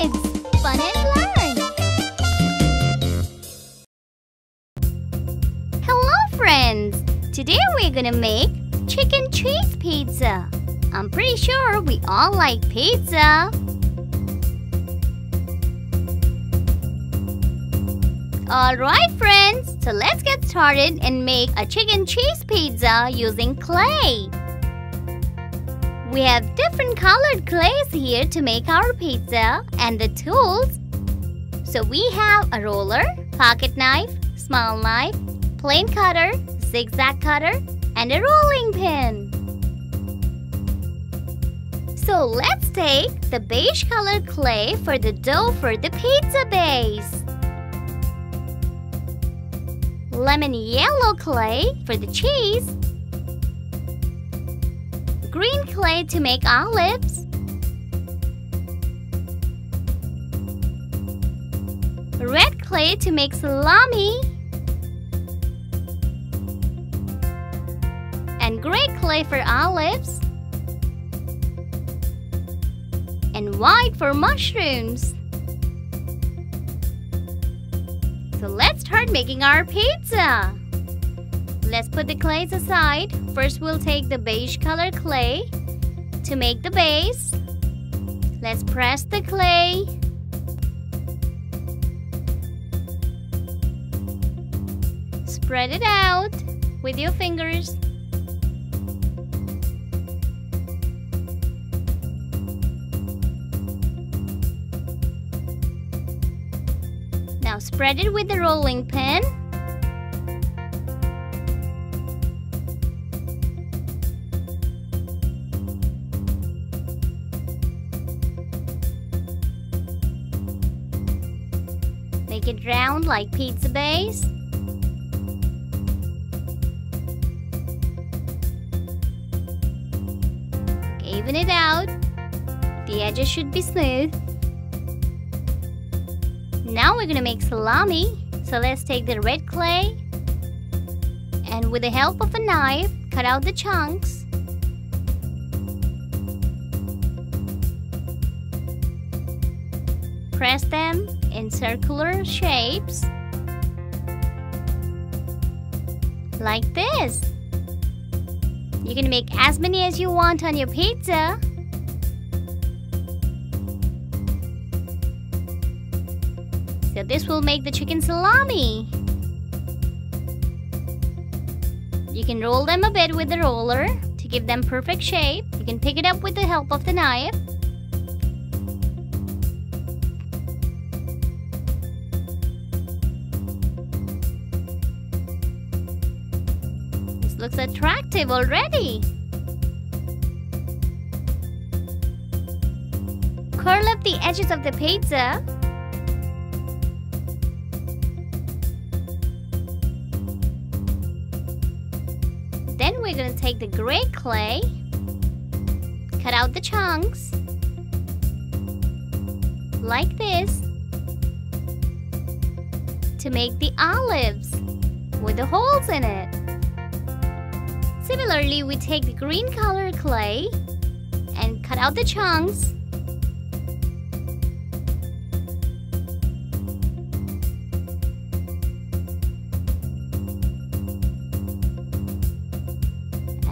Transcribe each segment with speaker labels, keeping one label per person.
Speaker 1: Wowkidz! Fun and learn! Hello friends! Today we're gonna make chicken cheese pizza. I'm pretty sure we all like pizza. Alright friends, so let's get started and make a chicken cheese pizza using clay. We have different colored clays here to make our pizza and the tools. So we have a roller, pocket knife, small knife, plain cutter, zigzag cutter, and a rolling pin. So let's take the beige colored clay for the dough for the pizza base. Lemon yellow clay for the cheese. Green clay to make olives. Red clay to make salami. And gray clay for olives. And white for mushrooms. So let's start making our pizza. Let's put the clays aside. First we'll take the beige color clay to make the base. Let's press the clay. Spread it out with your fingers. Now spread it with the rolling pin. Make it round like pizza base. Even it out. The edges should be smooth. Now we're gonna make salami. So let's take the red clay and with the help of a knife, cut out the chunks. Press them in circular shapes. Like this. You can make as many as you want on your pizza. So this will make the chicken salami. You can roll them a bit with the roller to give them perfect shape. You can pick it up with the help of the knife. This looks attractive already. Curl up the edges of the pizza. Then we're going to take the gray clay, cut out the chunks, like this, to make the olives with the holes in it. Similarly, we take the green color clay and cut out the chunks.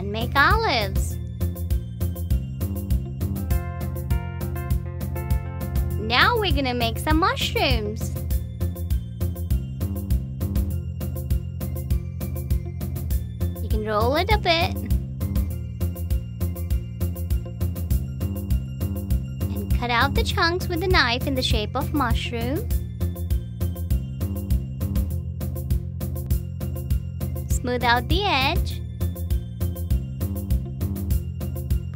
Speaker 1: Make olives. Now we're gonna make some mushrooms. You can roll it a bit and cut out the chunks with a knife in the shape of mushroom. Smooth out the edge.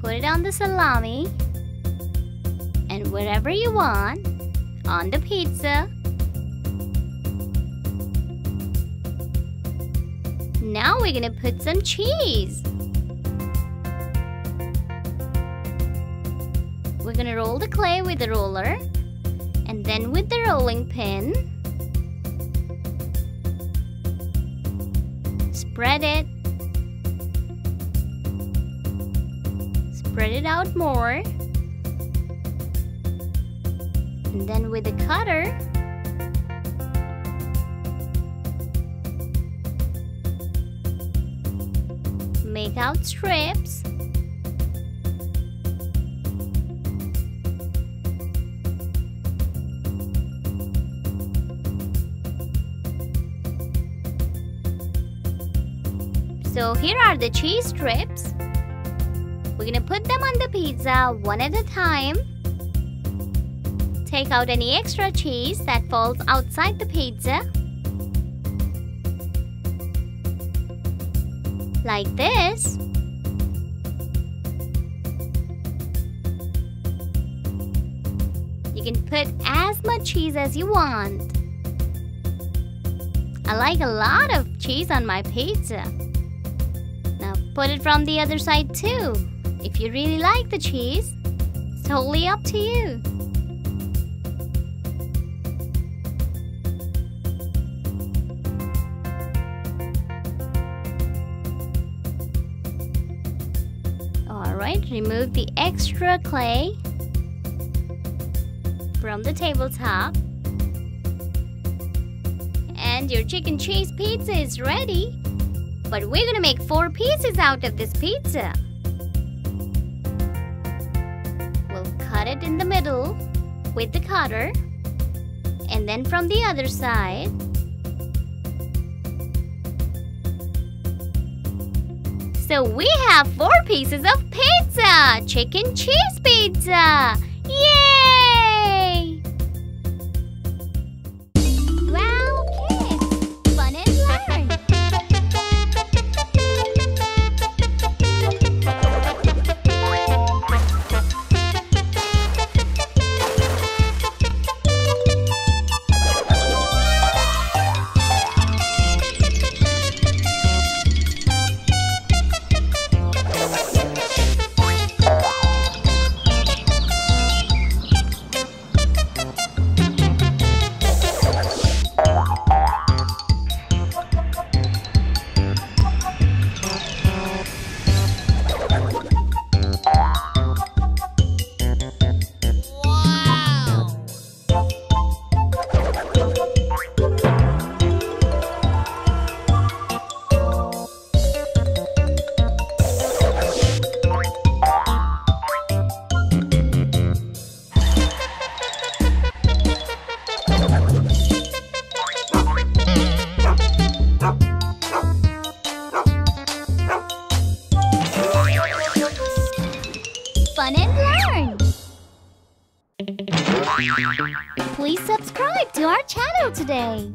Speaker 1: Put it on the salami and wherever you want on the pizza. Now we're gonna put some cheese. We're gonna roll the clay with the roller and then with the rolling pin, spread it. Spread it out more And then with the cutter, make out strips. So here are the cheese strips. We're gonna put them on the pizza one at a time. Take out any extra cheese that falls outside the pizza. Like this. You can put as much cheese as you want. I like a lot of cheese on my pizza. Now put it from the other side too. If you really like the cheese, it's totally up to you. Alright, remove the extra clay from the tabletop. And your chicken cheese pizza is ready. But we're gonna make 4 pieces out of this pizza. We'll cut it in the middle with the cutter. And then from the other side. So we have 4 pieces of pizza! Chicken cheese pizza! Yay! Wowkidz! Fun and learn! Fun and learn! Please subscribe to our channel today.